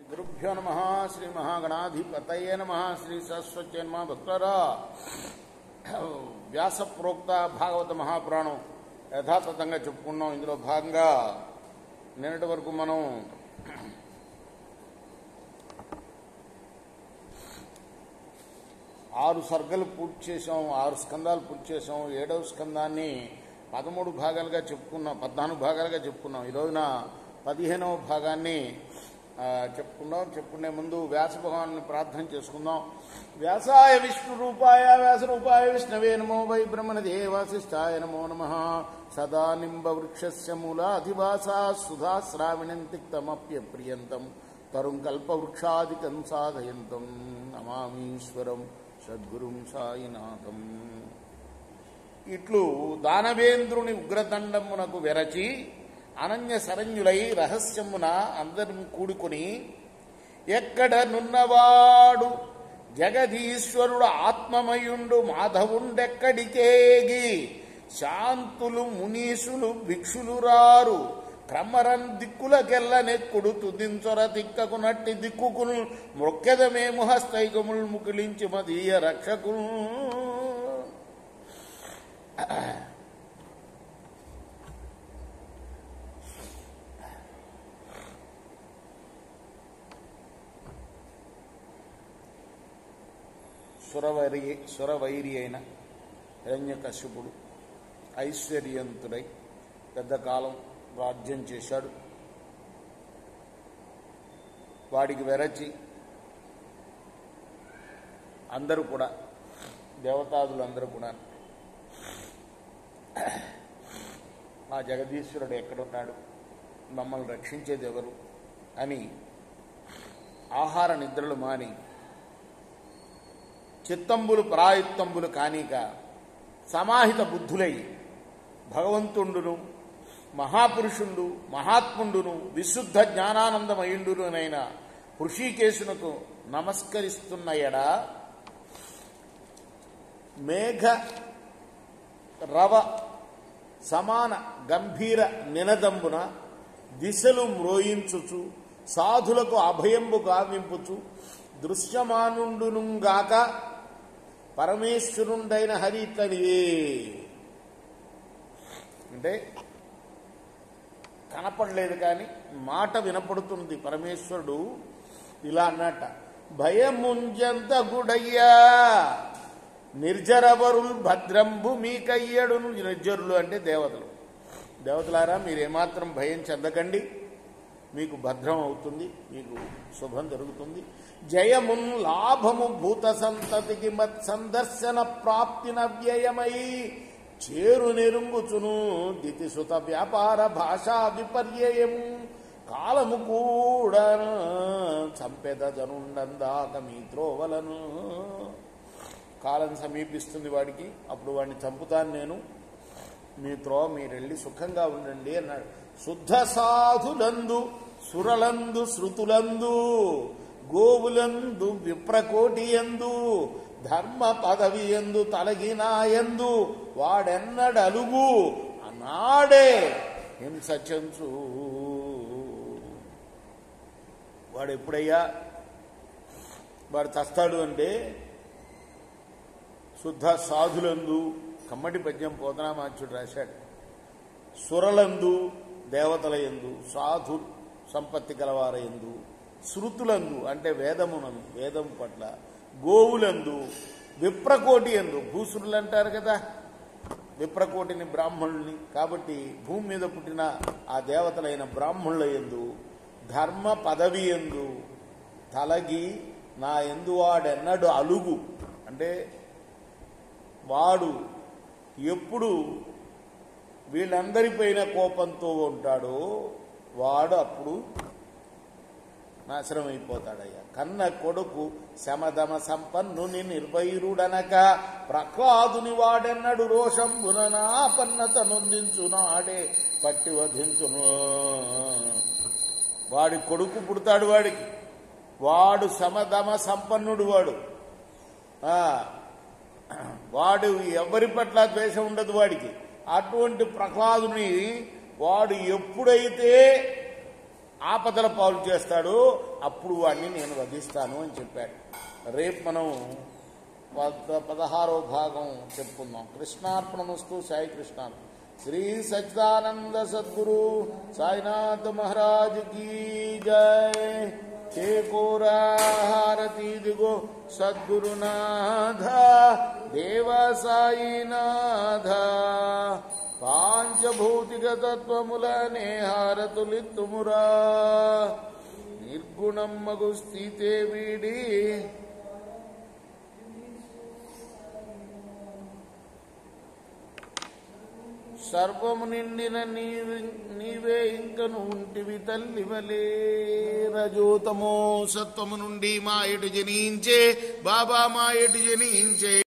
గురుభ్యో నమ శ్రీ మహాగణాధిపతయే నమ శ్రీ సరస్వతి నమ భక్తులారా వ్యాస ప్రోక్త భాగవత మహాపురాణం యథాతథంగా చెప్పుకున్నాం. ఇందులో భాగంగా నిన్నటి వరకు మనం ఆరు సర్గలు పూర్తి చేసాం, 6 స్కందాలు పూర్తి చేసాం. 7వ స్కందాన్ని 13 భాగాలుగా చెప్పుకున్నాం, 14 భాగాలుగా చెప్పుకున్నాం. ఈ రోజున 15వ భాగాన్ని చెప్పుకునే ముందు వ్యాస భగవాన్ని ప్రార్థన చేసుకుందాం. వ్యాసాయ విష్ణు రూపాయ వ్యాస రూపాయ విష్ణవే నమో వై బ్రహ్మణదేవాసిష్టాయ నమో నమ. సదా నింబ వృక్షస్య మూలాధివాసా సుధాశ్రావిణం తిక్తమప్యప్రియంతం తరుం కల్పవృక్షాదికం సాధయంతం నమామీశ్వరం సద్గురుం సాయినాథం. ఇట్లు దానవేంద్రుని ఉగ్రదండమునకు వెరచి అనన్య శరణ్యులై రహస్యమున అందరిని కూడుకొని ఎక్కడ నున్నవాడు జగదీశ్వరుడు ఆత్మమయుండు మాధవుండెక్కడికేగి శాంతులు మునీసులు భిక్షులు రారు క్రమరన్ దిక్కులకెల్లనెక్కుడు తుదించొర తిక్కకు నట్టి దిక్కుకును మొక్కెదమేము హస్తైకములు ముకిలించి మదీయ రక్షకులు. సురవైరి అయిన హిరణ్యకశ్యపుడు ఐశ్వర్యంతుడై పెద్ద కాలం రాజ్యం చేశాడు. వాడికి వెరచి అందరూ కూడా దేవతాదులందరూ కూడా ఆ జగదీశ్వరుడు ఎక్కడున్నాడు, మమ్మల్ని రక్షించేది ఎవరు అని ఆహార నిద్రలు మాని చిత్తంబులు ప్రాయుత్తంబులు కానిక సమాహిత బుద్ధులై భగవంతుండును మహాపురుషుండు మహాత్ముండును విశుద్ధ జ్ఞానానందమయుండునైన హృషికేశునకు నమస్కరిస్తున్న ఎడ మేఘ రవ సమాన గంభీర నినదంబున దిశలు మ్రోయించుచు సాధులకు అభయంబు గావింపుచు దృశ్యమానుండునుగాక పరమేశ్వరుండైన హరి ఇట్లనివే. అంటే కనపడలేదు కానీ మాట వినపడుతుంది. పరమేశ్వరుడు ఇలా అన్నట్ట, భయముంజంత గుడయ్యా నిర్జరవరుల్ భద్రంబు మీకయ్యడును. నిర్జరులు అంటే దేవతలు. దేవతలారా మీరేమాత్రం భయం చెందకండి, మీకు భద్రం అవుతుంది, మీకు శుభం జరుగుతుంది. జయమున్ లాభము భూత సంతతికి మత్ సందర్శన ప్రాప్తి నవ్యయమై చేరు నెరుంగుచును దితిసుత వ్యాపార భాషా విపర్యయము కాలము కూడా చంపెద జనుండందాక మీ త్రోవలను. కాలం సమీపిస్తుంది వాడికి, అప్పుడు వాడిని చంపుతాను నేను, మీ త్రోవ మీరెళ్ళి సుఖంగా ఉండండి అన్నాడు. శుద్ధ సాధులందు సురలందు శృతులందు గోవులందు విప్రకోటియందు ధర్మ పదవి ఎందు తలగినాయందు వాడెన్నడలుగు అన్నాడే హింసచంచు. వాడు ఎప్పుడయ్యా వాడు చస్తాడు అంటే శుద్ధ సాధులందు, కమ్మటి పద్యం పోతనామాచ్యుడు రాశాడు, సురలందు దేవతల యందు, సాధు సంపత్తి గలవార యందు, శృతులందు అంటే వేదమునందు వేదం పట్ల, గోవులందు, విప్రకోటి యందు, భూసురులు అంటారు కదా విప్రకోటిని బ్రాహ్మణుల్ని, కాబట్టి భూమి మీద పుట్టిన ఆ దేవతలైన బ్రాహ్మణుల యందు, ధర్మ పదవి యందు తలగి నా యందు వాడెన్నడు అలుగు అంటే వాడు ఎప్పుడు వీళ్ళందరిపైన కోపంతో ఉంటాడో వాడు అప్పుడు నాశనం అయిపోతాడయ్యా. కన్న కొడుకు శమదమ సంపన్నుని నిర్భైరుడనక ప్రహ్లాదుని వాడెన్నడు రోషంబున నాపన్నత నొందించునాడే పట్టి వధించును. వాడి కొడుకు పుడతాడు, వాడు శమదమ సంపన్నుడు, వాడు ఎవరి పట్ల ద్వేషం ఉండదు వాడికి. అటువంటి ప్రహ్లాదుని వాడు ఎప్పుడైతే ఆపదల పాలు చేస్తాడో అప్పుడు వాడిని నేను వధిస్తాను అని చెప్పాడు. రేపు మనం 16వ భాగం చెప్పుకుందాం. కృష్ణార్పణమస్తు. సాయి కృష్ణ. శ్రీ సచ్చిదానంద సద్గురు సాయినాథ్ మహారాజ్ కీ జై. చేకోరా హారతి దిగో సద్గురునాథ దేవ సాయినాథ. పాంచభౌతిక తత్వములనే హారతులిత్తుమురా. నిర్గుణమ్మగు స్థితే వీడి సర్వము నిండిన నీవే ఇంకను ఉంటివి తల్లివలే. రజోతమో సత్వము నుండి మాయటు జనించే బాబా మాయటు జనించే.